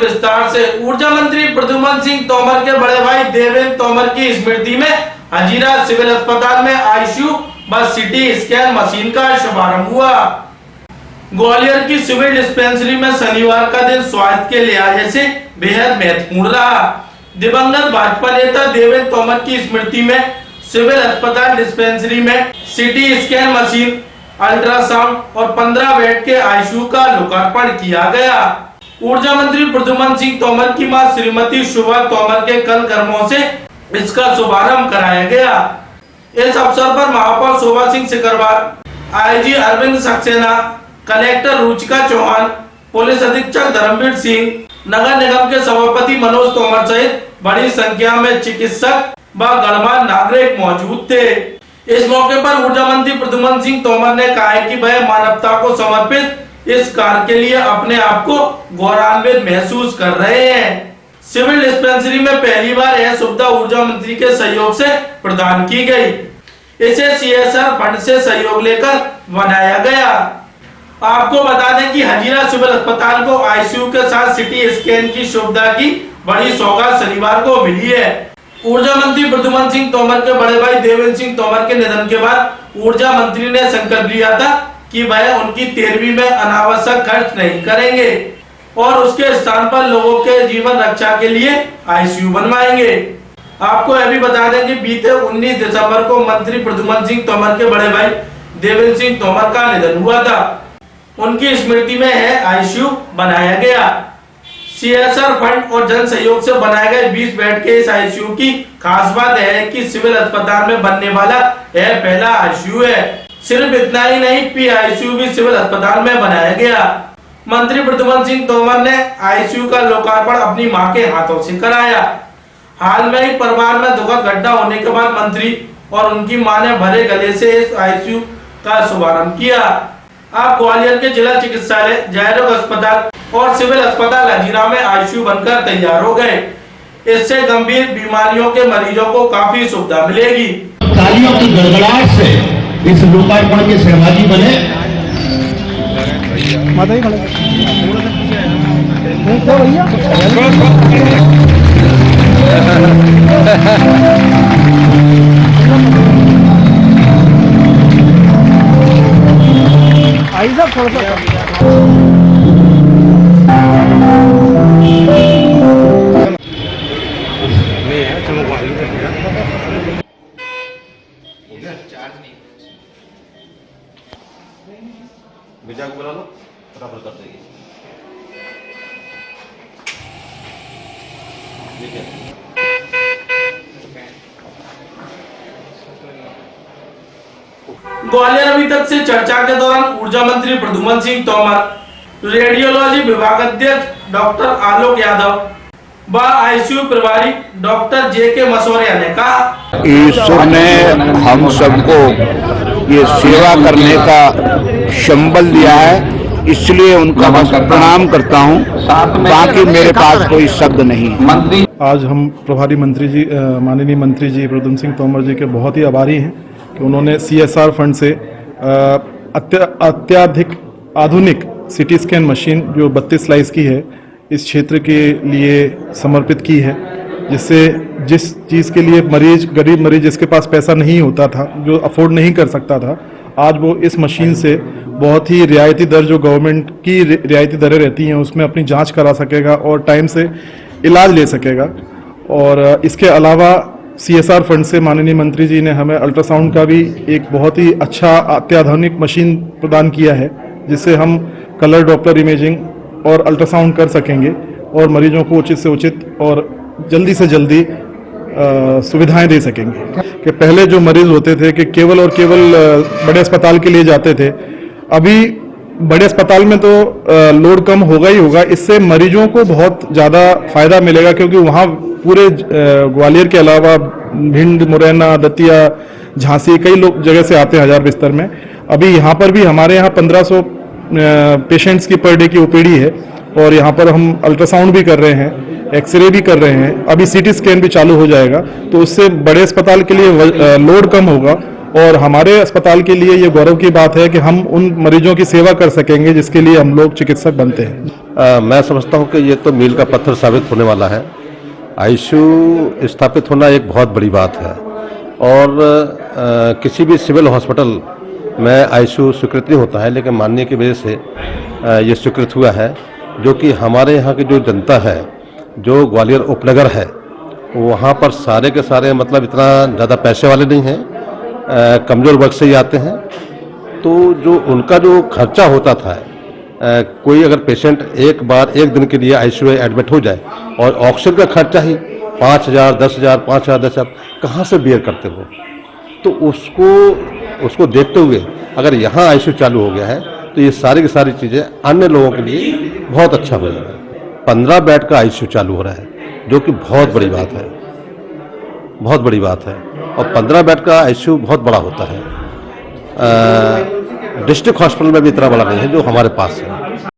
विस्तार से। ऊर्जा मंत्री प्रद्युम्न सिंह तोमर के बड़े भाई देवेंद्र तोमर की स्मृति में हजीरा सिविल अस्पताल में आईसीयू व सिटी स्कैन मशीन का शुभारंभ हुआ। ग्वालियर की सिविल डिस्पेंसरी में शनिवार का दिन स्वास्थ्य के लिहाज से बेहद महत्वपूर्ण रहा। दिवंगत भाजपा नेता देवेंद्र तोमर की स्मृति में सिविल अस्पताल डिस्पेंसरी में सिटी स्कैन मशीन, अल्ट्रासाउंड और 15 बेड के आईसीयू का लोकार्पण किया गया। ऊर्जा मंत्री प्रद्युम्न सिंह तोमर की मां श्रीमती शुभा तोमर के कल कर्मों से इसका शुभारंभ कराया गया। इस अवसर पर महापौर Shobha Singh Sikarwar, IG Arvind Saxena, collector Ruchika Chauhan, police अधीक्षक धर्मवीर सिंह, नगर निगम के सभापति मनोज तोमर सहित बड़ी संख्या में चिकित्सक व गणमान्य नागरिक मौजूद थे। इस मौके पर ऊर्जा मंत्री प्रद्युम्न सिंह तोमर ने कहा कि वह मानवता को समर्पित इस कार्य के लिए अपने आप को गौरवान्वित महसूस कर रहे हैं। सिविल डिस्पेंसरी में पहली बार यह सुविधा ऊर्जा मंत्री के सहयोग से प्रदान की गई। इसे CSR फंड से सहयोग लेकर बनाया गया। आपको बता दें कि हजीरा सिविल अस्पताल को आईसीयू के साथ सिटी स्कैन की सुविधा की बड़ी सौगात शनिवार को मिली है। ऊर्जा मंत्री प्रद्युम्न सिंह तोमर के बड़े भाई देवेंद्र सिंह तोमर के निधन के बाद ऊर्जा मंत्री ने संकल्प लिया था कि वह उनकी 13वीं में अनावश्यक खर्च नहीं करेंगे और उसके स्थान पर लोगों के जीवन रक्षा के लिए आईसीयू बनवाएंगे। आपको यह भी बता दें कि बीते 19 दिसंबर को मंत्री प्रद्युम्न सिंह तोमर के बड़े भाई देवेंद्र सिंह तोमर का निधन हुआ था। उनकी स्मृति में यह आईसीयू बनाया गया। CSR फंड और जन सहयोग से बनाए गए 20 बेड के इस आईसीयू की खास बात है कि सिविल अस्पताल में बनने वाला यह पहला आईसीयू है। सिर्फ इतना ही नहीं, PICU भी सिविल अस्पताल में बनाया गया। मंत्री प्रद्युम्न सिंह तोमर ने आईसीयू का लोकार्पण अपनी मां के हाथों से कराया। हाल में ही परिवार में दुखद घटना होने के बाद मंत्री और उनकी मां ने भरे गले से इस आईसीयू का शुभारंभ किया। आप ग्वालियर के जिला चिकित्सालय, जयरोग अस्पताल और सिविल अस्पताल हजीरा में आईसीयू बनकर तैयार हो गए। इससे गंभीर बीमारियों के मरीजों को काफी सुविधा मिलेगी। तालियों की गड़गड़ाहट से इस लोकार्पण के सहभागी बने। माता जी विजय को बुला लो, फटाफट कर देगी। ग्वालियर अभी तक से चर्चा के दौरान ऊर्जा मंत्री प्रद्युम्न सिंह तोमर, रेडियोलॉजी विभाग अध्यक्ष डॉक्टर आलोक यादव व आईसीयू प्रभारी डॉक्टर JK मसौरिया ने कहा, ईश्वर ने हम सबको ये सेवा करने का संबल दिया है, इसलिए उनका प्रणाम करता हूँ। बाकी मेरे पास कोई शब्द नहीं है। आज हम प्रभारी मंत्री जी, माननीय मंत्री जी प्रद्युम्न सिंह तोमर जी के बहुत ही आभारी हैं कि उन्होंने CSR फंड से अत्याधिक आधुनिक सिटी स्कैन मशीन जो 32 स्लाइस की है इस क्षेत्र के लिए समर्पित की है, जिससे जिस चीज़ के लिए गरीब मरीज जिसके पास पैसा नहीं होता था, जो अफोर्ड नहीं कर सकता था, आज वो इस मशीन से बहुत ही रियायती दर, जो गवर्नमेंट की रियायती दरें रहती हैं, उसमें अपनी जांच करा सकेगा और टाइम से इलाज ले सकेगा। और इसके अलावा CSR फंड से माननीय मंत्री जी ने हमें अल्ट्रासाउंड का भी एक बहुत ही अच्छा अत्याधुनिक मशीन प्रदान किया है, जिससे हम कलर डॉपलर इमेजिंग और अल्ट्रासाउंड कर सकेंगे और मरीजों को उचित से उचित और जल्दी से जल्दी सुविधाएं दे सकेंगे। कि पहले जो मरीज होते थे कि केवल और केवल बड़े अस्पताल के लिए जाते थे, अभी बड़े अस्पताल में तो लोड कम होगा ही होगा, इससे मरीजों को बहुत ज़्यादा फायदा मिलेगा, क्योंकि वहाँ पूरे ग्वालियर के अलावा भिंड, मुरैना, दतिया, झांसी कई लोग जगह से आते हैं 1000 बिस्तर में। अभी यहाँ पर भी हमारे यहाँ 1500 पेशेंट्स की पर डे की OPD है और यहाँ पर हम अल्ट्रासाउंड भी कर रहे हैं, एक्सरे भी कर रहे हैं, अभी CT स्कैन भी चालू हो जाएगा। तो उससे बड़े अस्पताल के लिए लोड कम होगा और हमारे अस्पताल के लिए ये गौरव की बात है कि हम उन मरीजों की सेवा कर सकेंगे जिसके लिए हम लोग चिकित्सक बनते हैं। मैं समझता हूं कि ये तो मील का पत्थर साबित होने वाला है। आईसीयू स्थापित होना एक बहुत बड़ी बात है और किसी भी सिविल हॉस्पिटल में आईसीयू स्वीकृत नहीं होता है, लेकिन माननीय की वजह से ये स्वीकृत हुआ है, जो कि हमारे यहाँ की जो जनता है, जो ग्वालियर उपनगर है, वहाँ पर सारे के सारे मतलब इतना ज़्यादा पैसे वाले नहीं हैं, कमज़ोर वर्ग से ही आते हैं। तो जो उनका जो खर्चा होता था, कोई अगर पेशेंट एक बार एक दिन के लिए आईसीयू में एडमिट हो जाए और ऑक्सीजन का खर्चा ही 5,000, 10,000, 5,000, 10,000 कहाँ से बियर करते हो, तो उसको देखते हुए अगर यहाँ आईसीयू चालू हो गया है तो ये सारी की सारी चीज़ें अन्य लोगों के लिए बहुत अच्छा हो जाएगा। 15 बेड का आईसीयू चालू हो रहा है, जो कि बहुत बड़ी बात है, बहुत बड़ी बात है। और 15 बेड का आईसीयू बहुत बड़ा होता है, डिस्ट्रिक्ट हॉस्पिटल में भी इतना बड़ा नहीं है जो हमारे पास है।